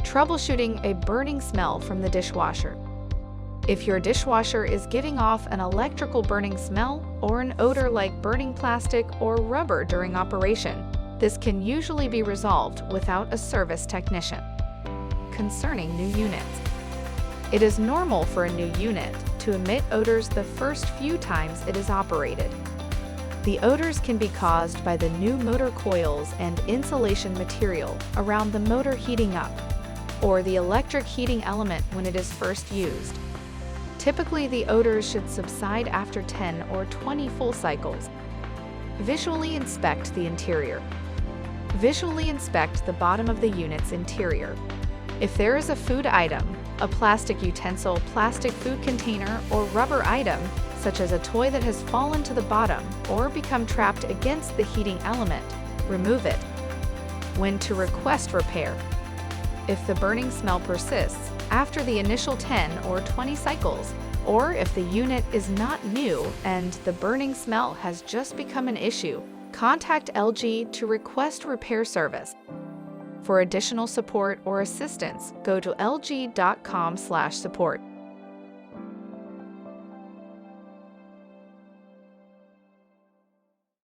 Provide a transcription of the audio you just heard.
Troubleshooting a burning smell from the dishwasher. If your dishwasher is giving off an electrical burning smell or an odor like burning plastic or rubber during operation, this can usually be resolved without a service technician. Concerning new units. It is normal for a new unit to emit odors the first few times it is operated. The odors can be caused by the new motor coils and insulation material around the motor heating up, or the electric heating element when it is first used. Typically, the odors should subside after 10 or 20 full cycles. Visually inspect the interior. Visually inspect the bottom of the unit's interior. If there is a food item, a plastic utensil, plastic food container, or rubber item, such as a toy that has fallen to the bottom or become trapped against the heating element, remove it. When to request repair. If the burning smell persists after the initial 10 or 20 cycles, or if the unit is not new and the burning smell has just become an issue, contact LG to request repair service. For additional support or assistance, go to lg.com/support.